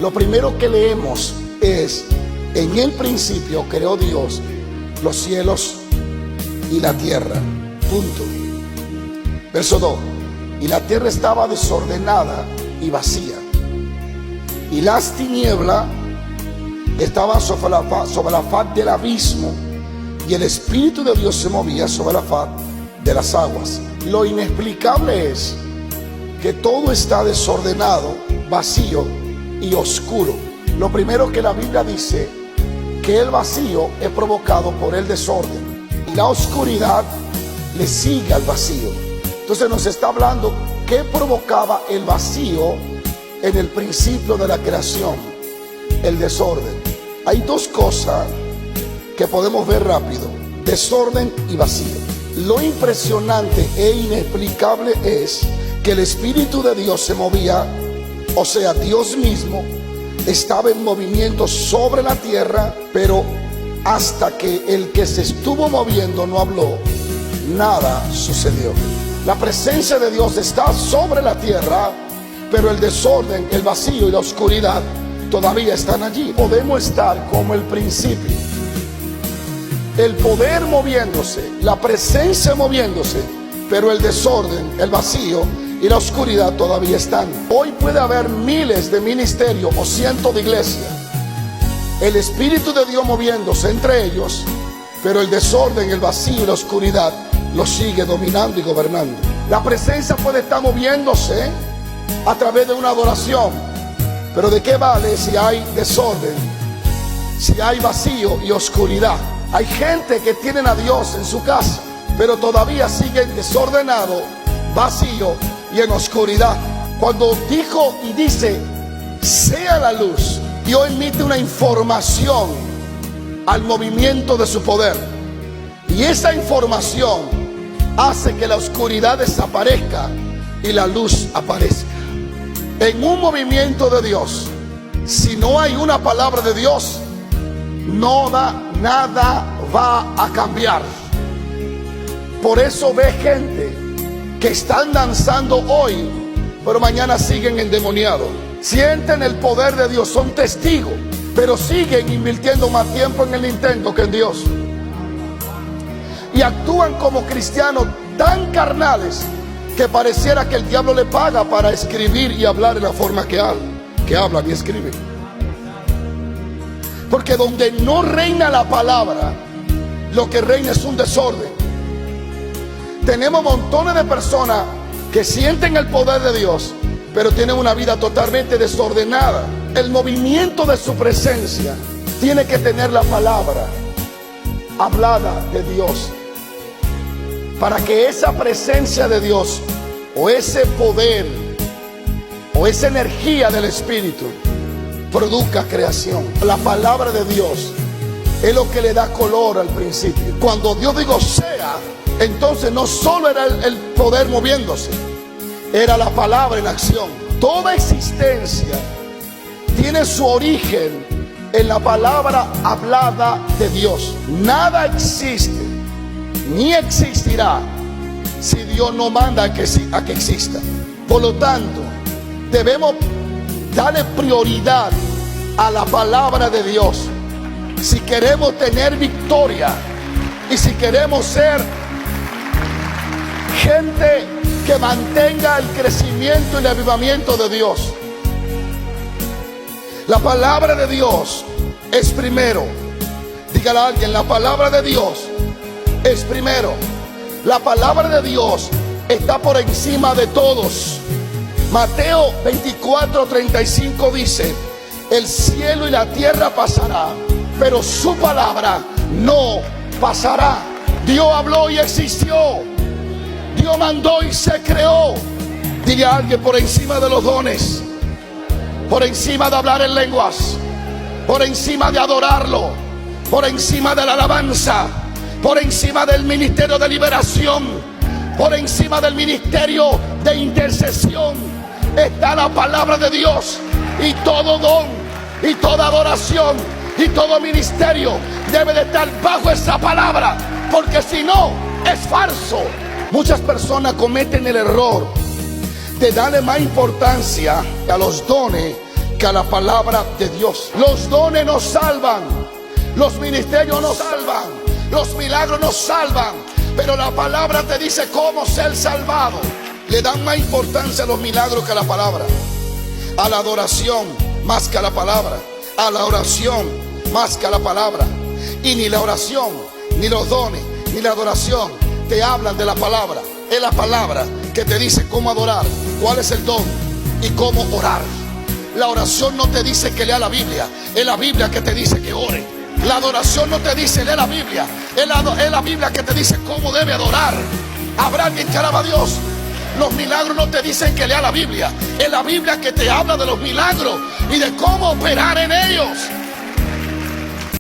Lo primero que leemos es: en el principio creó Dios los cielos y la tierra. Punto. Verso 2. Y la tierra estaba desordenada y vacía, y las tinieblas estaban sobre la faz del abismo, y el Espíritu de Dios se movía sobre la faz de las aguas. Lo inexplicable es que todo está desordenado, vacío y oscuro. Lo primero que la Biblia dice, que el vacío es provocado por el desorden, y la oscuridad le sigue al vacío. Entonces nos está hablando qué provocaba el vacío en el principio de la creación: el desorden. Hay dos cosas que podemos ver rápido: desorden y vacío. Lo impresionante e inexplicable es que el Espíritu de Dios se movía, o sea, Dios mismo estaba en movimiento sobre la tierra, pero hasta que el que se estuvo moviendo no habló, nada sucedió. La presencia de Dios está sobre la tierra, pero el desorden, el vacío y la oscuridad todavía están allí. Podemos estar como el principio, el poder moviéndose, la presencia moviéndose, pero el desorden, el vacío y la oscuridad todavía están. Hoy puede haber miles de ministerios o cientos de iglesias, el Espíritu de Dios moviéndose entre ellos, pero el desorden, el vacío y la oscuridad los sigue dominando y gobernando. La presencia puede estar moviéndose a través de una adoración, pero ¿de qué vale si hay desorden, si hay vacío y oscuridad? Hay gente que tienen a Dios en su casa, pero todavía siguen desordenado, vacío y en oscuridad. Cuando dijo y dice sea la luz, Dios emite una información al movimiento de su poder, y esa información hace que la oscuridad desaparezca y la luz aparezca. En un movimiento de Dios, si no hay una palabra de Dios, nada va a cambiar. Por eso ve gente que están danzando hoy, pero mañana siguen endemoniados. Sienten el poder de Dios, son testigos, pero siguen invirtiendo más tiempo en el intento que en Dios. Y actúan como cristianos tan carnales que pareciera que el diablo le paga para escribir y hablar en la forma que hablan y escriben. Porque donde no reina la palabra, lo que reina es un desorden. Tenemos montones de personas que sienten el poder de Dios, pero tienen una vida totalmente desordenada. El movimiento de su presencia tiene que tener la palabra hablada de Dios, para que esa presencia de Dios, o ese poder, o esa energía del Espíritu, produzca creación. La palabra de Dios es lo que le da color al principio. Cuando Dios dijo sea, entonces no solo era el poder moviéndose, era la palabra en acción. Toda existencia tiene su origen en la palabra hablada de Dios. Nada existe ni existirá si Dios no manda a que exista. Por lo tanto, debemos darle prioridad a la palabra de Dios si queremos tener victoria y si queremos ser gente que mantenga el crecimiento y el avivamiento de Dios. La palabra de Dios es primero. Dígale a alguien: la palabra de Dios es primero. La palabra de Dios está por encima de todos. Mateo 24:35 dice: el cielo y la tierra pasará, pero su palabra no pasará. Dios habló y existió. Dios mandó y se creó. Dile a alguien: por encima de los dones, por encima de hablar en lenguas, por encima de adorarlo, por encima de la alabanza, por encima del ministerio de liberación, por encima del ministerio de intercesión, está la palabra de Dios. Y todo don y toda adoración y todo ministerio debe de estar bajo esa palabra, porque si no es falso. Muchas personas cometen el error de darle más importancia a los dones que a la palabra de Dios. Los dones nos salvan, los ministerios nos salvan, los milagros nos salvan, pero la palabra te dice cómo ser salvado. Le dan más importancia a los milagros que a la palabra, a la adoración más que a la palabra, a la oración más que a la palabra. Y ni la oración, ni los dones, ni la adoración te hablan de la palabra. Es la palabra que te dice cómo adorar, cuál es el don y cómo orar. La oración no te dice que lea la Biblia, es la Biblia que te dice que ore. La adoración no te dice lee la Biblia, es la Biblia que te dice cómo debe adorar. Habrá alguien que alaba a Dios. Los milagros no te dicen que lea la Biblia, es la Biblia que te habla de los milagros y de cómo operar en ellos.